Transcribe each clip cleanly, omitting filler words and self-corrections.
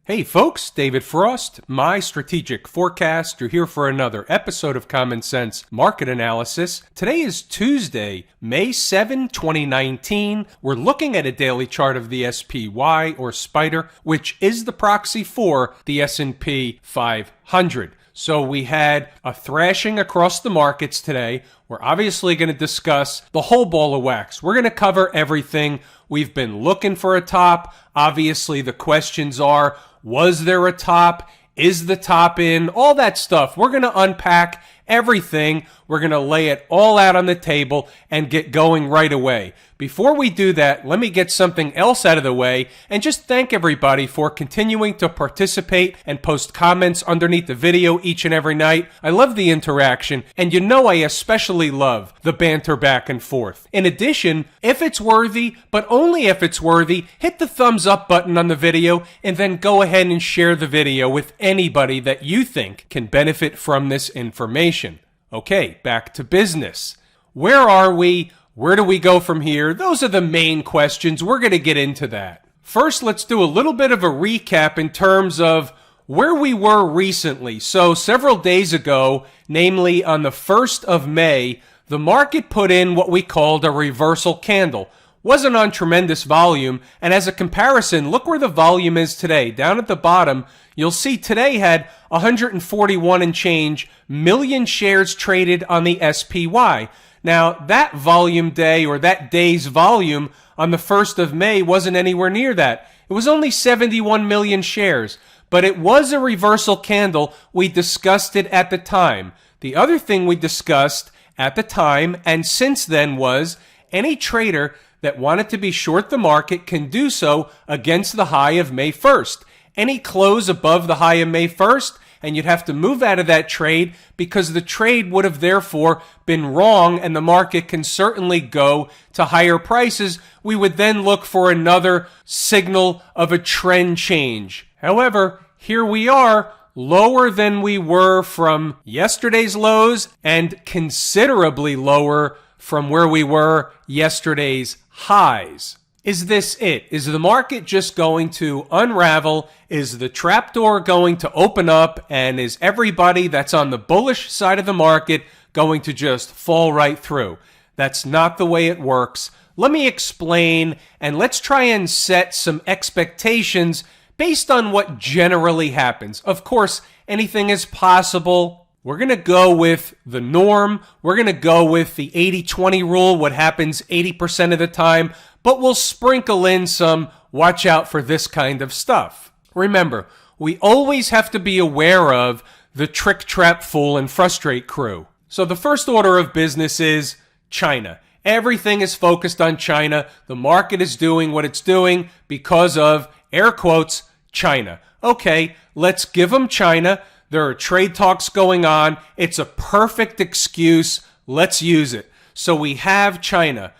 Hey folks, David Frost, my strategic forecaster here for another episode of Common Sense Market Analysis. Today is Tuesday, May 7, 2019. We're looking at a daily chart of the SPY or Spider, which is the proxy for the S&P 500. So we had a thrashing across the markets today. We're obviously going to discuss the whole ball of wax. We're going to cover everything. We've been looking for a top. Obviously, the questions are, was there a top? Is the top in? All that stuff. We're going to unpack everything. We're going to lay it all out on the table and get going right away. Before we do that, let me get something else out of the way and just thank everybody for continuing to participate and post comments underneath the video each and every night. I love the interaction, and you know I especially love the banter back and forth. In addition, if it's worthy, but only if it's worthy, hit the thumbs up button on the video and then go ahead and share the video with anybody that you think can benefit from this information. Okay, back to business. Where are we? Where do we go from here? Those are the main questions. We're going to get into that. First, let's do a little bit of a recap in terms of where we were recently. So several days ago, namely on the 1st of May, the market put in what we called a reversal candle. Wasn't on tremendous volume, and as a comparison, look where the volume is today. Down at the bottom, you'll see today had 141 and change million shares traded on the SPY. Now, that volume day or that day's volume on the 1st of May wasn't anywhere near that. It was only 71 million shares, but it was a reversal candle. We discussed it at the time. The other thing we discussed at the time and since then was any trader that wanted to be short the market can do so against the high of May 1st. Any close above the high of May 1st, and you'd have to move out of that trade because the trade would have therefore been wrong and the market can certainly go to higher prices. We would then look for another signal of a trend change. However, here we are, lower than we were from yesterday's lows and considerably lower from where we were yesterday's highs. Is this it? Is the market just going to unravel? Is the trapdoor going to open up? And is everybody that's on the bullish side of the market going to just fall right through? That's not the way it works. Let me explain, and let's try and set some expectations based on what generally happens. Of course, anything is possible. We're going to go with the norm. We're going to go with the 80-20 rule, what happens 80% of the time, but we'll sprinkle in some watch out for this kind of stuff. Remember, we always have to be aware of the trick, trap, fool, and frustrate crew. So the first order of business is China. Everything is focused on China. The market is doing what it's doing because of, air quotes, China. Okay, let's give them China. There are trade talks going on. It's a perfect excuse. Let's use it. So we have China.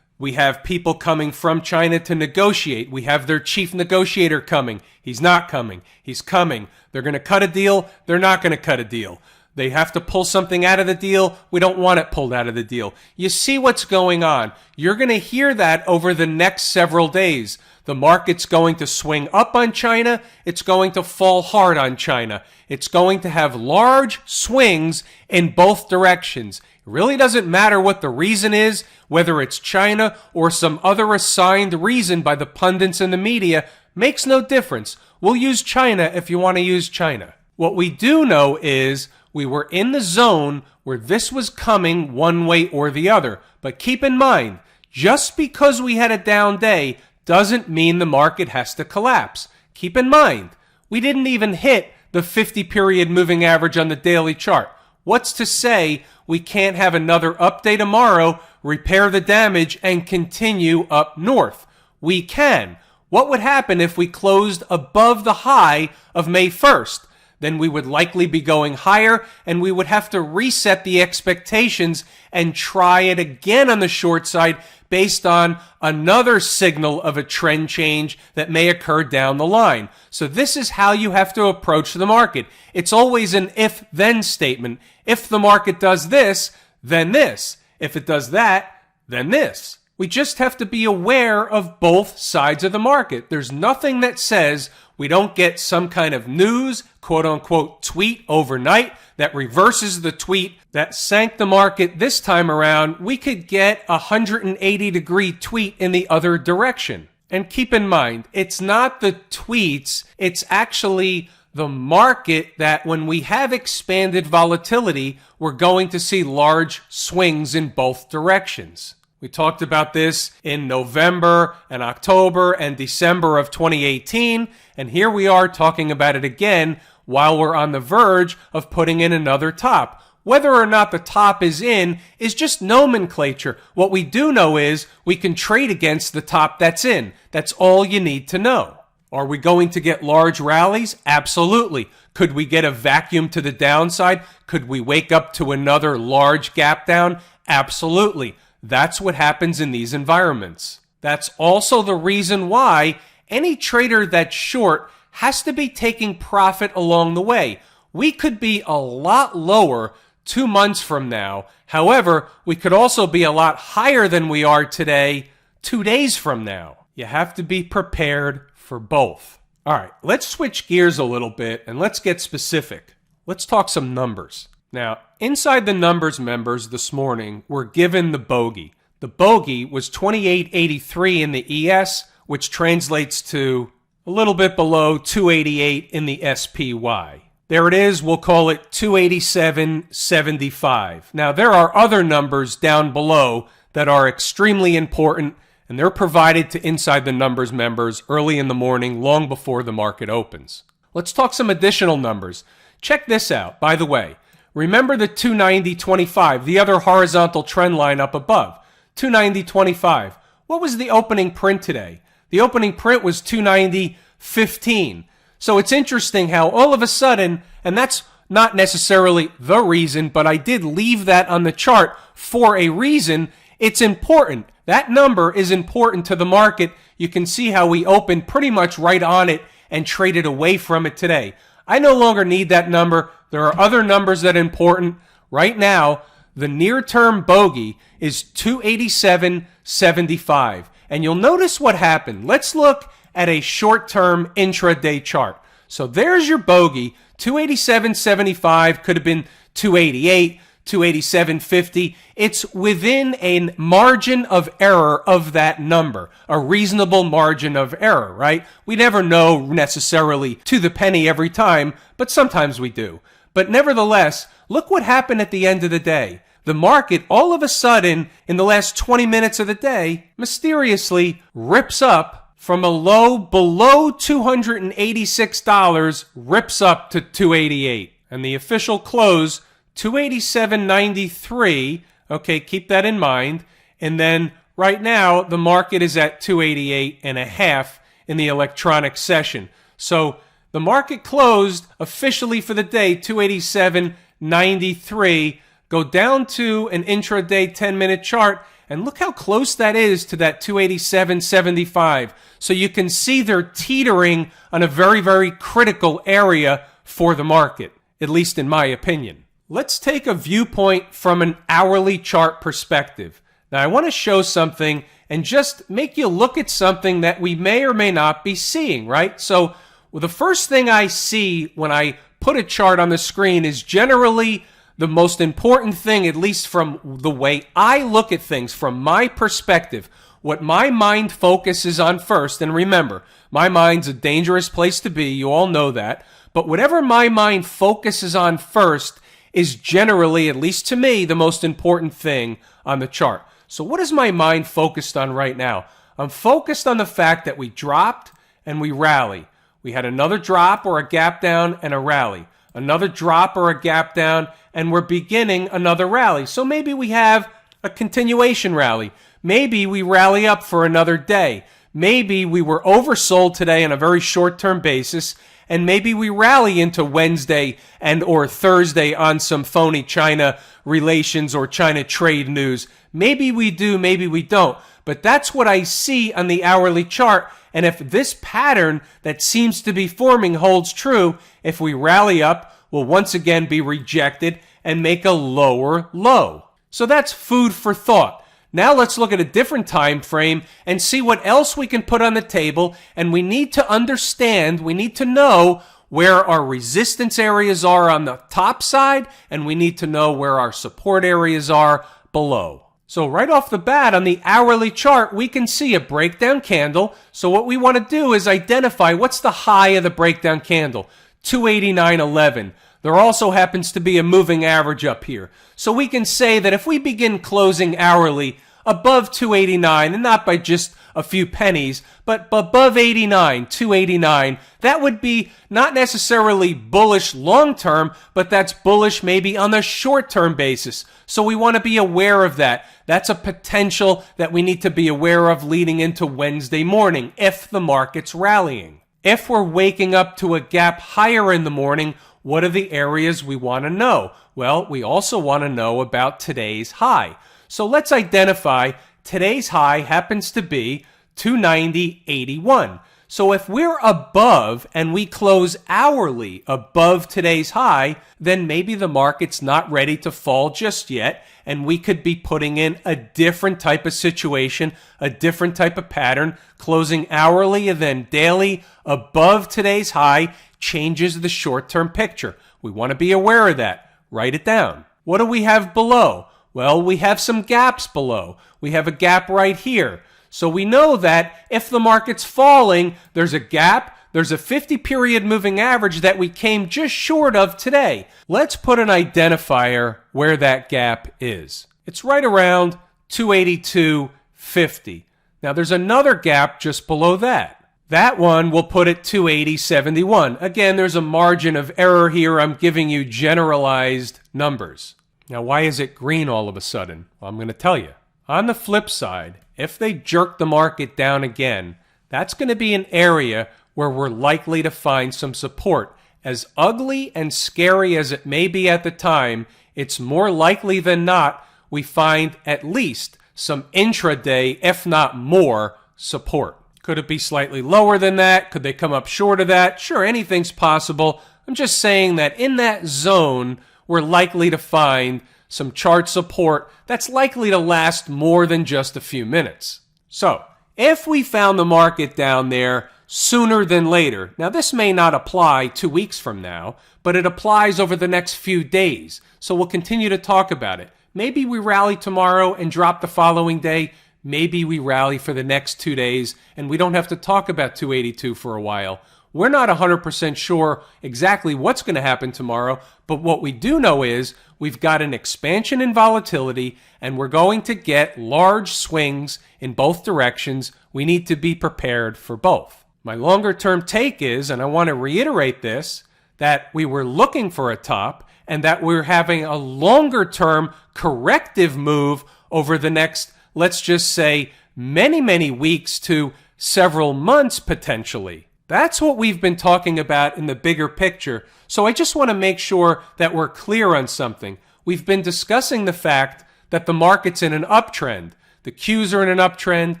We have people coming from China to negotiate. We have their chief negotiator coming. He's not coming. He's coming. They're going to cut a deal. They're not going to cut a deal. They have to pull something out of the deal. We don't want it pulled out of the deal. You see what's going on. You're going to hear that over the next several days. The market's going to swing up on China. It's going to fall hard on China. It's going to have large swings in both directions. It really doesn't matter what the reason is, whether it's China or some other assigned reason by the pundits and the media, makes no difference. We'll use China if you want to use China. What we do know is we were in the zone where this was coming one way or the other. But keep in mind, just because we had a down day doesn't mean the market has to collapse. Keep in mind, we didn't even hit the 50-period moving average on the daily chart. What's to say we can't have another up day tomorrow, repair the damage, and continue up north? We can. What would happen if we closed above the high of May 1st? Then we would likely be going higher, and we would have to reset the expectations and try it again on the short side based on another signal of a trend change that may occur down the line. So this is how you have to approach the market. It's always an if-then statement. If the market does this, then this. If it does that, then this. We just have to be aware of both sides of the market. There's nothing that says we don't get some kind of news, quote unquote, tweet overnight that reverses the tweet that sank the market this time around, we could get a 180-degree tweet in the other direction. And keep in mind, it's not the tweets, it's actually the market that when we have expanded volatility, we're going to see large swings in both directions. We talked about this in November and October and December of 2018, and here we are talking about it again while we're on the verge of putting in another top. Whether or not the top is in is just nomenclature. What we do know is we can trade against the top that's in. That's all you need to know. Are we going to get large rallies? Absolutely. Could we get a vacuum to the downside? Could we wake up to another large gap down? Absolutely. That's what happens in these environments. That's also the reason why any trader that's short has to be taking profit along the way. We could be a lot lower 2 months from now. However, we could also be a lot higher than we are today 2 days from now. You have to be prepared for both. All right, let's switch gears a little bit and let's get specific. Let's talk some numbers. Now, inside the numbers members this morning, we're given the bogey. The bogey was 28.83 in the ES, which translates to a little bit below 288 in the SPY. There it is. We'll call it 287.75. Now, there are other numbers down below that are extremely important, and they're provided to Inside the Numbers members early in the morning, long before the market opens. Let's talk some additional numbers. Check this out, by the way. Remember the 290.25, the other horizontal trend line up above. 290.25. What was the opening print today? The opening print was 290.15. So it's interesting how all of a sudden, and that's not necessarily the reason, but I did leave that on the chart for a reason. It's important. That number is important to the market. You can see how we opened pretty much right on it and traded away from it today. I no longer need that number. There are other numbers that are important. Right now, the near-term bogey is 287.75. And you'll notice what happened. Let's look at a short-term intraday chart. So there's your bogey. 287.75 could have been 288, 287.50. It's within a margin of error of that number, a reasonable margin of error, right? We never know necessarily to the penny every time, but sometimes we do. But nevertheless, look what happened at the end of the day. The market, all of a sudden, in the last 20 minutes of the day, mysteriously rips up from a low below $286, rips up to 288. And the official close, 287.93. Okay, keep that in mind. And then right now, the market is at 288.5 in the electronic session. So the market closed officially for the day, 287.93. Go down to an intraday 10-minute chart, and look how close that is to that 287.75. So you can see they're teetering on a very, very critical area for the market, at least in my opinion. Let's take a viewpoint from an hourly chart perspective. Now, I want to show something and just make you look at something that we may or may not be seeing, right? So the first thing I see when I put a chart on the screen is generally the most important thing, at least from the way I look at things, from my perspective, what my mind focuses on first. And remember, my mind's a dangerous place to be. You all know that. But whatever my mind focuses on first is generally, at least to me, the most important thing on the chart. So what is my mind focused on right now? I'm focused on the fact that we dropped and we rally. We had another drop or a gap down and a rally. Another drop or a gap down, and we're beginning another rally. So maybe we have a continuation rally. Maybe we rally up for another day. Maybe we were oversold today on a very short-term basis, and maybe we rally into Wednesday and or Thursday on some phony China relations or China trade news. Maybe we do, maybe we don't. But that's what I see on the hourly chart. And if this pattern that seems to be forming holds true, if we rally up, we'll once again be rejected and make a lower low. So that's food for thought. Now let's look at a different time frame and see what else we can put on the table. And we need to understand, we need to know where our resistance areas are on the top side, and we need to know where our support areas are below. So right off the bat on the hourly chart, we can see a breakdown candle. So what we want to do is identify what's the high of the breakdown candle, 289.11. There also happens to be a moving average up here. So we can say that if we begin closing hourly above 289, and not by just a few pennies, but above 89, 289, that would be not necessarily bullish long term, but that's bullish maybe on the short term basis. So we want to be aware of that. That's a potential that we need to be aware of leading into Wednesday morning if the market's rallying. If we're waking up to a gap higher in the morning, what are the areas we want to know? Well, we also want to know about today's high. So let's identify today's high happens to be 290.81. So if we're above and we close hourly above today's high, then maybe the market's not ready to fall just yet, and we could be putting in a different type of situation, a different type of pattern. Closing hourly and then daily above today's high changes the short-term picture. We want to be aware of that. Write it down. What do we have below? Well, we have some gaps below. We have a gap right here. So we know that if the market's falling, there's a gap, there's a 50-period moving average that we came just short of today. Let's put an identifier where that gap is. It's right around 282.50. Now there's another gap just below that. That one we'll put at 280.71. Again, there's a margin of error here. I'm giving you generalized numbers. Now, why is it green all of a sudden? Well, I'm going to tell you. On the flip side, if they jerk the market down again, that's going to be an area where we're likely to find some support. As ugly and scary as it may be at the time, it's more likely than not we find at least some intraday, if not more, support. Could it be slightly lower than that? Could they come up short of that? Sure, anything's possible. I'm just saying that in that zone, we're likely to find some chart support that's likely to last more than just a few minutes. So, if we found the market down there sooner than later, now this may not apply 2 weeks from now, but it applies over the next few days. So we'll continue to talk about it. Maybe we rally tomorrow and drop the following day. Maybe we rally for the next 2 days and we don't have to talk about 282 for a while. We're not 100% sure exactly what's going to happen tomorrow, but what we do know is we've got an expansion in volatility and we're going to get large swings in both directions. We need to be prepared for both. My longer term take is, and I want to reiterate this, that we were looking for a top and that we're having a longer term corrective move over the next, let's just say, many weeks to several months potentially. That's what we've been talking about in the bigger picture. So I just want to make sure that we're clear on something. We've been discussing the fact that the market's in an uptrend. The Qs are in an uptrend.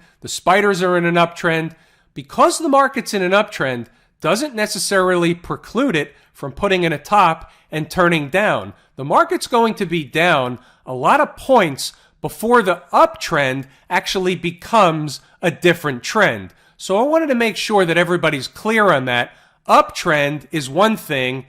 The spiders are in an uptrend. Because the market's in an uptrend doesn't necessarily preclude it from putting in a top and turning down. The market's going to be down a lot of points before the uptrend actually becomes a different trend. So I wanted to make sure that everybody's clear on that. Uptrend is one thing.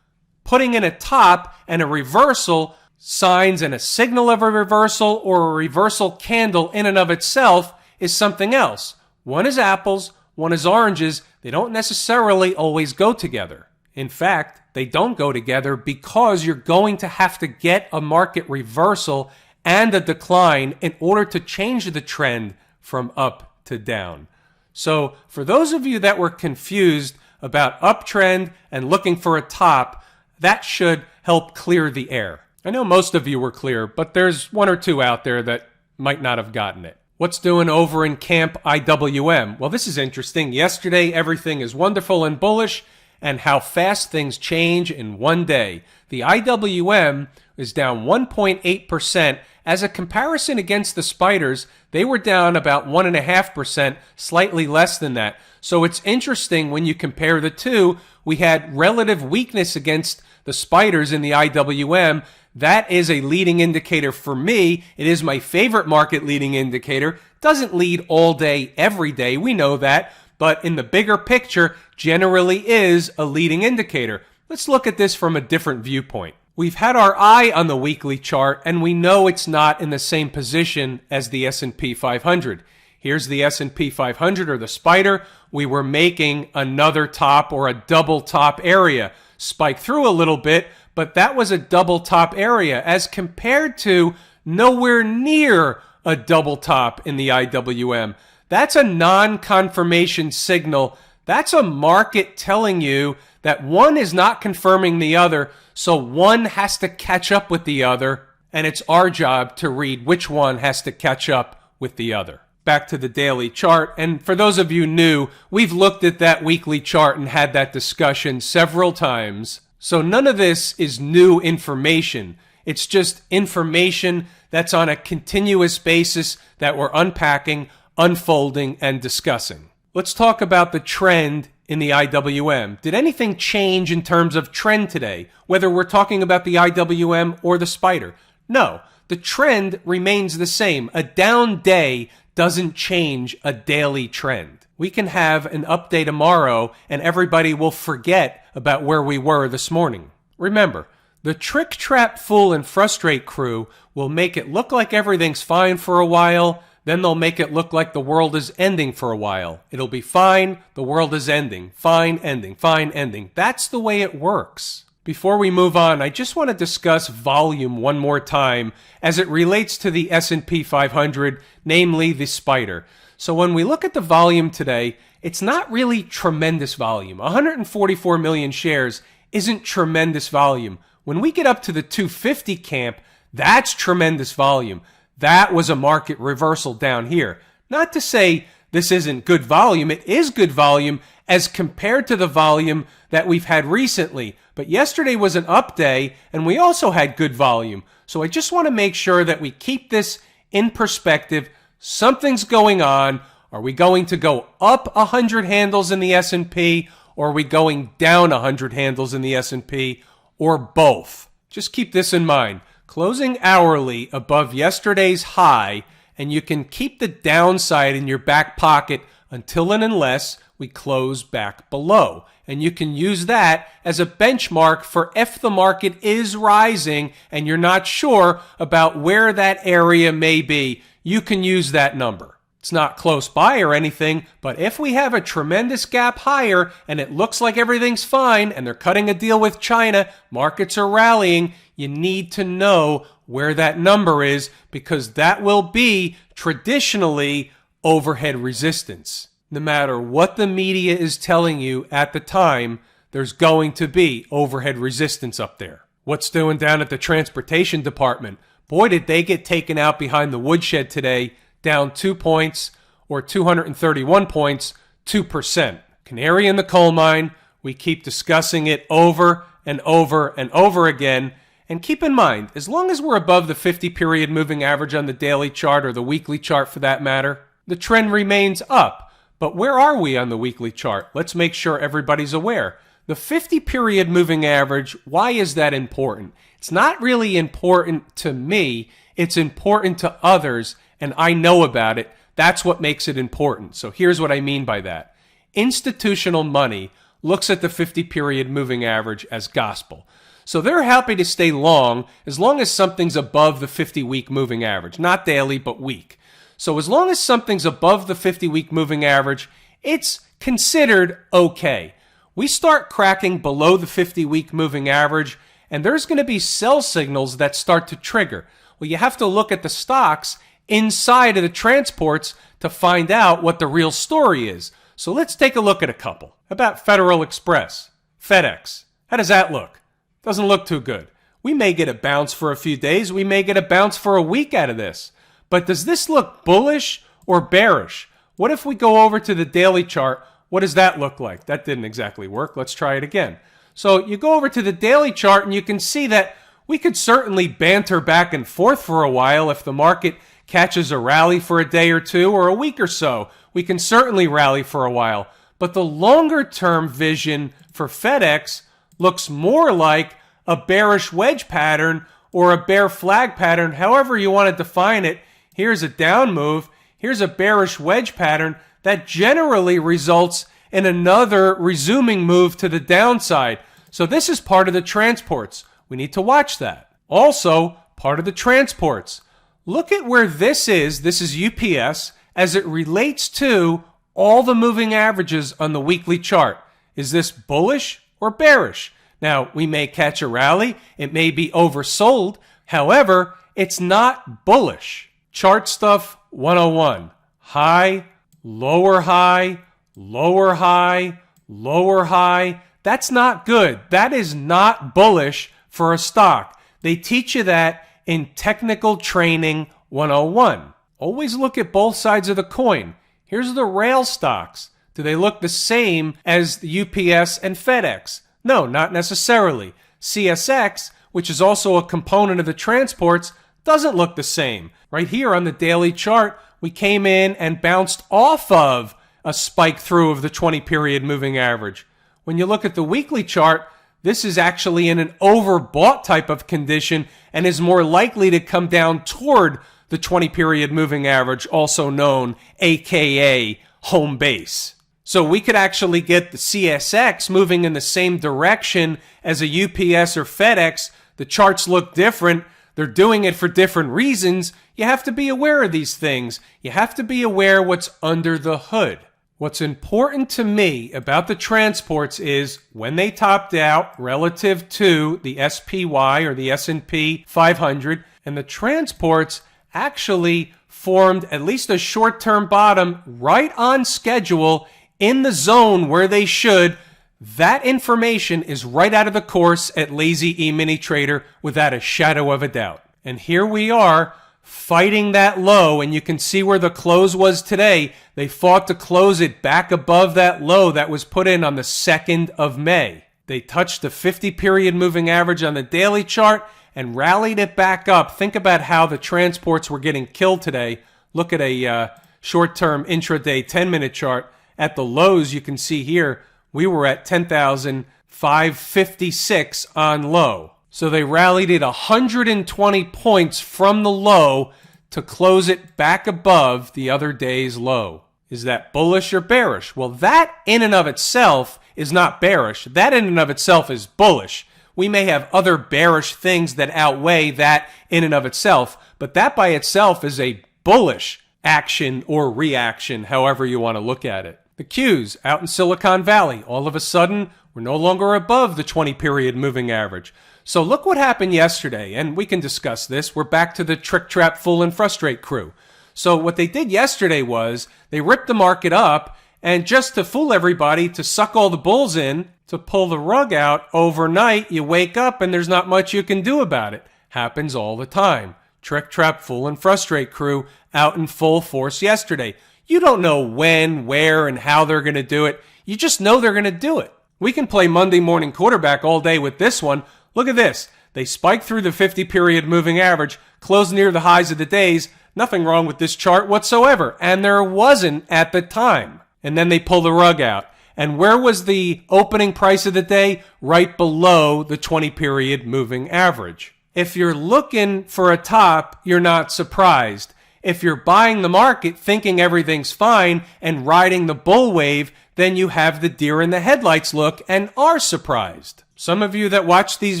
Putting in a top and a reversal, signs and a signal of a reversal or a reversal candle in and of itself is something else. One is apples, one is oranges. They don't necessarily always go together. In fact, they don't go together because you're going to have to get a market reversal and a decline in order to change the trend from up to down. So for those of you that were confused about uptrend and looking for a top, that should help clear the air. I know most of you were clear, but there's one or two out there that might not have gotten it. What's doing over in Camp IWM? Well, this is interesting. Yesterday, everything is wonderful and bullish, and how fast things change in one day. The IWM is down 1.8%. As a comparison against the spiders, they were down about 1.5%, slightly less than that. So it's interesting when you compare the two. We had relative weakness against the spiders in the IWM. That is a leading indicator for me. It is my favorite market leading indicator. Doesn't lead all day, every day. We know that. But in the bigger picture, generally is a leading indicator. Let's look at this from a different viewpoint. We've had our eye on the weekly chart, and we know it's not in the same position as the S&P 500. Here's the S&P 500 or the spider. We were making another top or a double top area. Spiked through a little bit, but that was a double top area as compared to nowhere near a double top in the IWM. That's a non-confirmation signal. That's a market telling you that one is not confirming the other, so one has to catch up with the other, and it's our job to read which one has to catch up with the other. Back to the daily chart, and for those of you new, we've looked at that weekly chart and had that discussion several times. So none of this is new information. It's just information that's on a continuous basis that we're unpacking, unfolding, and discussing. Let's talk about the trend in the IWM. Did anything change in terms of trend today, whether we're talking about the IWM or the spider? No, the trend remains the same. A down day doesn't change a daily trend. We can have an update tomorrow and everybody will forget about where we were this morning. Remember, the trick, trap, fool, and frustrate crew will make it look like everything's fine for a while, then they'll make it look like the world is ending for a while. It'll be fine, the world is ending, fine, ending, fine, ending. That's the way it works. Before we move on, I just want to discuss volume one more time as it relates to the S&P 500, namely the spider. So when we look at the volume today, it's not really tremendous volume. 144 million shares isn't tremendous volume. When we get up to the 250 camp, that's tremendous volume. That was a market reversal down here. Not to say this isn't good volume. It is good volume as compared to the volume that we've had recently. But yesterday was an up day, and we also had good volume. So I just want to make sure that we keep this in perspective. Something's going on. Are we going to go up 100 handles in the S&P, or are we going down 100 handles in the S&P, or both? Just keep this in mind. Closing hourly above yesterday's high, and you can keep the downside in your back pocket until and unless we close back below. And you can use that as a benchmark for if the market is rising and you're not sure about where that area may be, you can use that number. It's not close by or anything, but if we have a tremendous gap higher and it looks like everything's fine and they're cutting a deal with China, markets are rallying, you need to know where that number is because that will be traditionally overhead resistance. No matter what the media is telling you at the time, there's going to be overhead resistance up there. What's doing down at the transportation department? Boy, did they get taken out behind the woodshed today, down 2 points or 231 points, 2%. Canary in the coal mine. We keep discussing it over and over and over again. And keep in mind, as long as we're above the 50-period moving average on the daily chart or the weekly chart for that matter, the trend remains up. But where are we on the weekly chart? Let's make sure everybody's aware. The 50-period moving average, why is that important? It's not really important to me. It's important to others, and I know about it. That's what makes it important. So here's what I mean by that. Institutional money looks at the 50-period moving average as gospel. So they're happy to stay long as something's above the 50-week moving average. Not daily, but week. So as long as something's above the 50-week moving average, it's considered okay. We start cracking below the 50-week moving average, and there's going to be sell signals that start to trigger. Well, you have to look at the stocks inside of the transports to find out what the real story is. So let's take a look at a couple. How about Federal Express, FedEx? How does that look? Doesn't look too good. We may get a bounce for a few days. We may get a bounce for a week out of this. But does this look bullish or bearish? What if we go over to the daily chart? What does that look like? That didn't exactly work. Let's try it again. So you go over to the daily chart and you can see that we could certainly banter back and forth for a while if the market catches a rally for a day or two or a week or so. We can certainly rally for a while. But the longer term vision for FedEx looks more like a bearish wedge pattern or a bear flag pattern, however you want to define it. Here's a down move. Here's a bearish wedge pattern that generally results in another resuming move to the downside. So this is part of the transports. We need to watch that. Also, part of the transports. Look at where this is. This is UPS as it relates to all the moving averages on the weekly chart. Is this bullish or bearish? Now, we may catch a rally. It may be oversold. However, it's not bullish. Chart stuff 101. High, lower high, lower high, lower high. That's not good. That is not bullish for a stock. They teach you that in Technical Training 101. Always look at both sides of the coin. Here's the rail stocks. Do they look the same as the UPS and FedEx? No, not necessarily. CSX, which is also a component of the transports, doesn't look the same. Right here on the daily chart, we came in and bounced off of a spike through of the 20-period moving average. When you look at the weekly chart, this is actually in an overbought type of condition and is more likely to come down toward the 20-period moving average, also known AKA home base. So we could actually get the CSX moving in the same direction as a UPS or FedEx. The charts look different. They're doing it for different reasons. You have to be aware of these things. You have to be aware what's under the hood. What's important to me about the transports is when they topped out relative to the SPY or the S&P 500, and the transports actually formed at least a short-term bottom right on schedule in the zone where they should. That information is right out of the course at Lazy E-mini Trader without a shadow of a doubt. And here we are fighting that low, and you can see where the close was today. They fought to close it back above that low that was put in on the 2nd of May. They touched the 50-period moving average on the daily chart and rallied it back up. Think about how the transports were getting killed today. Look at a short-term intraday 10-minute chart. At the lows, you can see here, we were at 10,556 on low. So they rallied it 120 points from the low to close it back above the other day's low. Is that bullish or bearish? Well, that in and of itself is not bearish. That in and of itself is bullish. We may have other bearish things that outweigh that in and of itself, but that by itself is a bullish action or reaction, however you want to look at it. The Qs out in Silicon Valley, all of a sudden, we're no longer above the 20-period moving average. So look what happened yesterday, and we can discuss this. We're back to the trick, trap, fool, and frustrate crew. So what they did yesterday was they ripped the market up, and just to fool everybody, to suck all the bulls in, to pull the rug out overnight, you wake up and there's not much you can do about it. Happens all the time. Trick, trap, fool, and frustrate crew out in full force yesterday. You don't know when, where, and how they're going to do it. You just know they're going to do it. We can play Monday morning quarterback all day with this one. Look at this. They spiked through the 50-period moving average, closed near the highs of the days. Nothing wrong with this chart whatsoever. And there wasn't at the time. And then they pull the rug out. And where was the opening price of the day? Right below the 20-period moving average. If you're looking for a top, you're not surprised. If you're buying the market thinking everything's fine and riding the bull wave, then you have the deer in the headlights look and are surprised. Some of you that watch these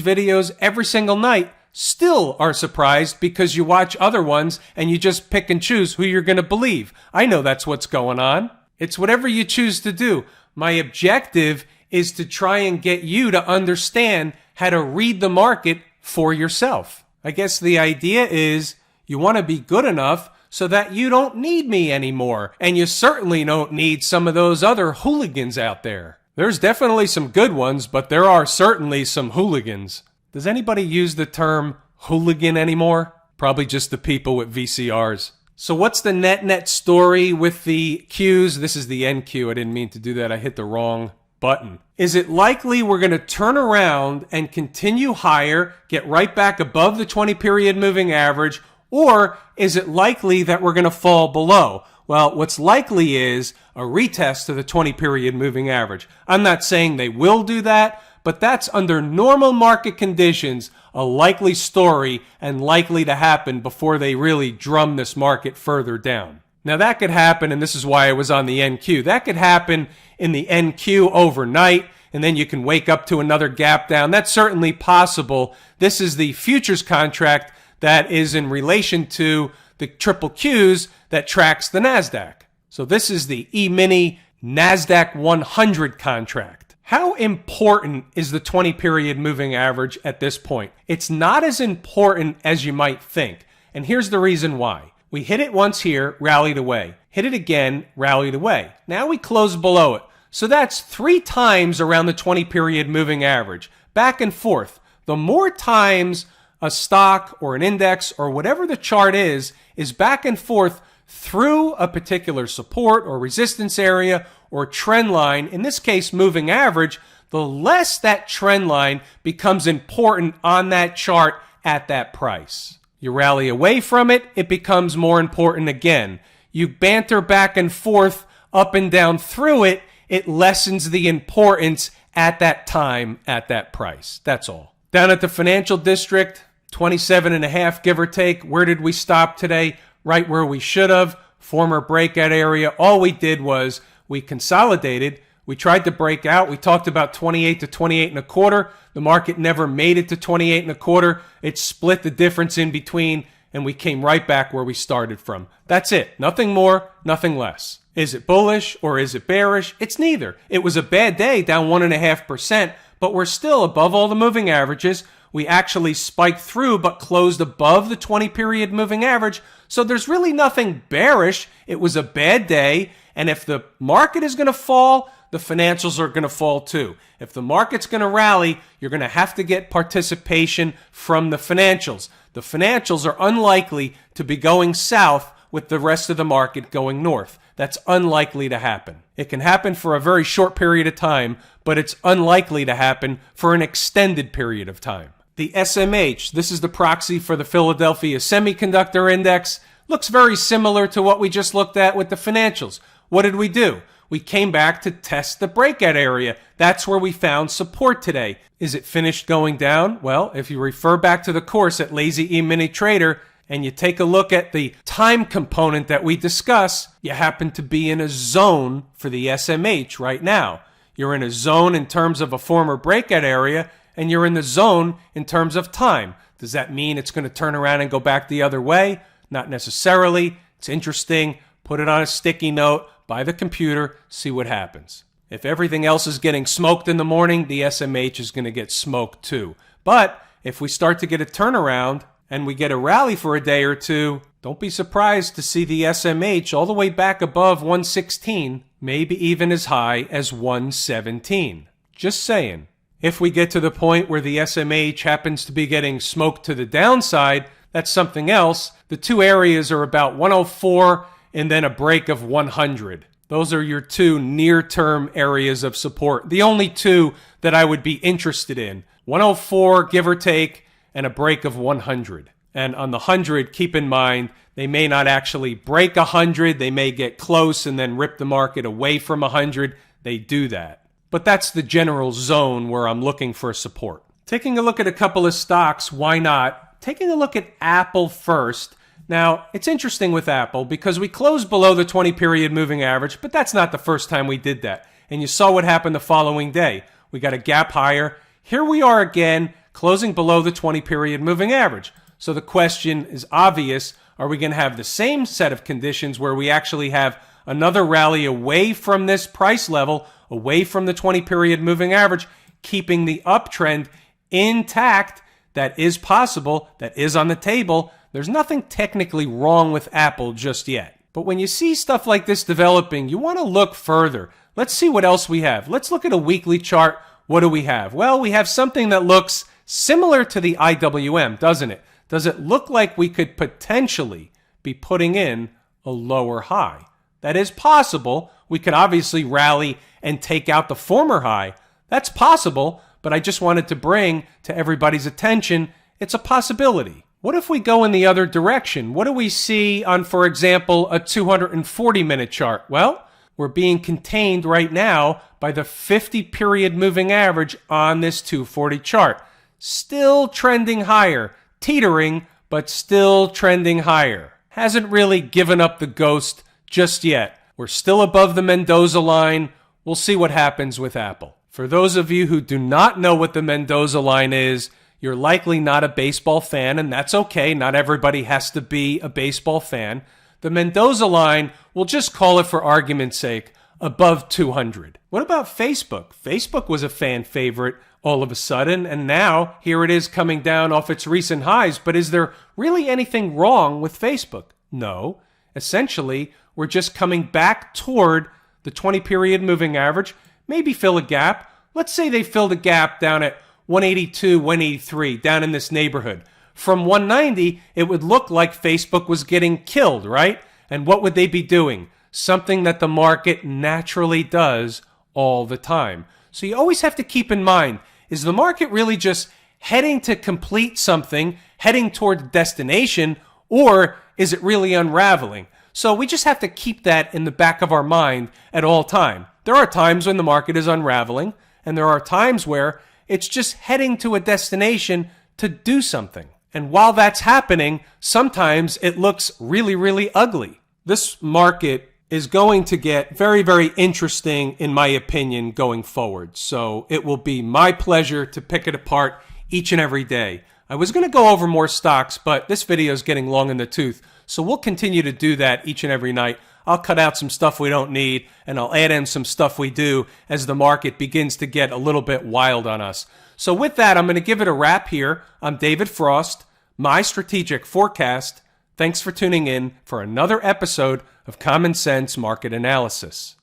videos every single night still are surprised because you watch other ones and you just pick and choose who you're going to believe. I know that's what's going on. It's whatever you choose to do. My objective is to try and get you to understand how to read the market for yourself. I guess the idea is you want to be good enough so that you don't need me anymore. And you certainly don't need some of those other hooligans out there. There's definitely some good ones, but there are certainly some hooligans. Does anybody use the term hooligan anymore? Probably just the people with VCRs. So what's the net story with the Qs? This is the NQ. I didn't mean to do that. I hit the wrong button. Is it likely we're going to turn around and continue higher, get right back above the 20-period moving average, or is it likely that we're going to fall below? Well, what's likely is a retest to the 20-period moving average. I'm not saying they will do that, but that's under normal market conditions, a likely story and likely to happen before they really drum this market further down. Now that could happen, and this is why I was on the NQ. That could happen in the NQ overnight, and then you can wake up to another gap down. That's certainly possible. This is the futures contract that is in relation to the triple Qs that tracks the NASDAQ. So this is the E-mini NASDAQ 100 contract. How important is the 20-period moving average at this point? It's not as important as you might think. And here's the reason why. We hit it once here, rallied away. Hit it again, rallied away. Now we close below it. So that's 3 times around the 20-period moving average. Back and forth. The more times a stock or an index or whatever the chart is back and forth through a particular support or resistance area or trend line, in this case moving average, the less that trend line becomes important on that chart at that price. You rally away from it, it becomes more important again. You banter back and forth, up and down through it, it lessens the importance at that time, at that price. That's all. Down at the financial district, 27.5, give or take. Where did we stop today? Right where we should have. Former breakout area. All we did was we consolidated. We tried to break out. We talked about 28 to 28 and a quarter. The market never made it to 28 and a quarter. It split the difference in between, and we came right back where we started from. That's it. Nothing more, nothing less. Is it bullish or is it bearish? It's neither. It was a bad day, down 1.5%, but we're still above all the moving averages. We actually spiked through but closed above the 20-period moving average. So there's really nothing bearish. It was a bad day. And if the market is going to fall, the financials are going to fall too. If the market's going to rally, you're going to have to get participation from the financials. The financials are unlikely to be going south with the rest of the market going north. That's unlikely to happen. It can happen for a very short period of time, but it's unlikely to happen for an extended period of time. The SMH, this is the proxy for the Philadelphia Semiconductor Index, looks very similar to what we just looked at with the financials. What did we do? We came back to test the breakout area. That's where we found support today. Is it finished going down? Well, if you refer back to the course at Lazy E Mini Trader and you take a look at the time component that we discuss, you happen to be in a zone for the SMH right now. You're in a zone in terms of a former breakout area, and you're in the zone in terms of time. Does that mean it's going to turn around and go back the other way? Not necessarily. It's interesting. Put it on a sticky note by the computer, see what happens. If everything else is getting smoked in the morning, the SMH is going to get smoked too. But if we start to get a turnaround and we get a rally for a day or two, don't be surprised to see the SMH all the way back above 116, maybe even as high as 117. Just saying. If we get to the point where the SMH happens to be getting smoked to the downside, that's something else. The two areas are about 104 and then a break of 100. Those are your two near-term areas of support. The only two that I would be interested in. 104, give or take, and a break of 100. And on the 100, keep in mind, they may not actually break 100. They may get close and then rip the market away from 100. They do that. But that's the general zone where I'm looking for support. Taking a look at a couple of stocks, why not? Taking a look at Apple first. Now, it's interesting with Apple because we closed below the 20-period moving average, but that's not the first time we did that. And you saw what happened the following day. We got a gap higher. Here we are again, closing below the 20-period moving average. So the question is obvious. Are we going to have the same set of conditions where we actually have another rally away from this price level, away from the 20-period moving average, keeping the uptrend intact? That is possible. That is on the table. There's nothing technically wrong with Apple just yet. But when you see stuff like this developing, you want to look further. Let's see what else we have. Let's look at a weekly chart. What do we have? Well, we have something that looks similar to the IWM, doesn't it? Does it look like we could potentially be putting in a lower high? That is possible. We could obviously rally and take out the former high. That's possible, but I just wanted to bring to everybody's attention, it's a possibility. What if we go in the other direction? What do we see on, for example, a 240-minute chart? Well, we're being contained right now by the 50-period moving average on this 240 chart. Still trending higher, teetering, but still trending higher. Hasn't really given up the ghost just yet. We're still above the Mendoza line. We'll see what happens with Apple. For those of you who do not know what the Mendoza line is, you're likely not a baseball fan, and that's okay. Not everybody has to be a baseball fan. The Mendoza line, we'll just call it for argument's sake, above 200. What about Facebook? Facebook was a fan favorite all of a sudden, and now here it is coming down off its recent highs. But is there really anything wrong with Facebook? No. Essentially, we're just coming back toward the 20-period moving average, maybe fill a gap. Let's say they filled a gap down at 182, 183, down in this neighborhood. From 190, it would look like Facebook was getting killed, right? And what would they be doing? Something that the market naturally does all the time. So you always have to keep in mind, is the market really just heading to complete something, heading toward the destination, or is it really unraveling? So we just have to keep that in the back of our mind at all time. There are times when the market is unraveling, and there are times where it's just heading to a destination to do something. And while that's happening, sometimes it looks really, really ugly. This market is going to get very, very interesting, in my opinion, going forward. So it will be my pleasure to pick it apart each and every day. I was going to go over more stocks, but this video is getting long in the tooth. So we'll continue to do that each and every night. I'll cut out some stuff we don't need, and I'll add in some stuff we do as the market begins to get a little bit wild on us. So with that, I'm going to give it a wrap here. I'm David Frost, my strategic forecast. Thanks for tuning in for another episode of Common Sense Market Analysis.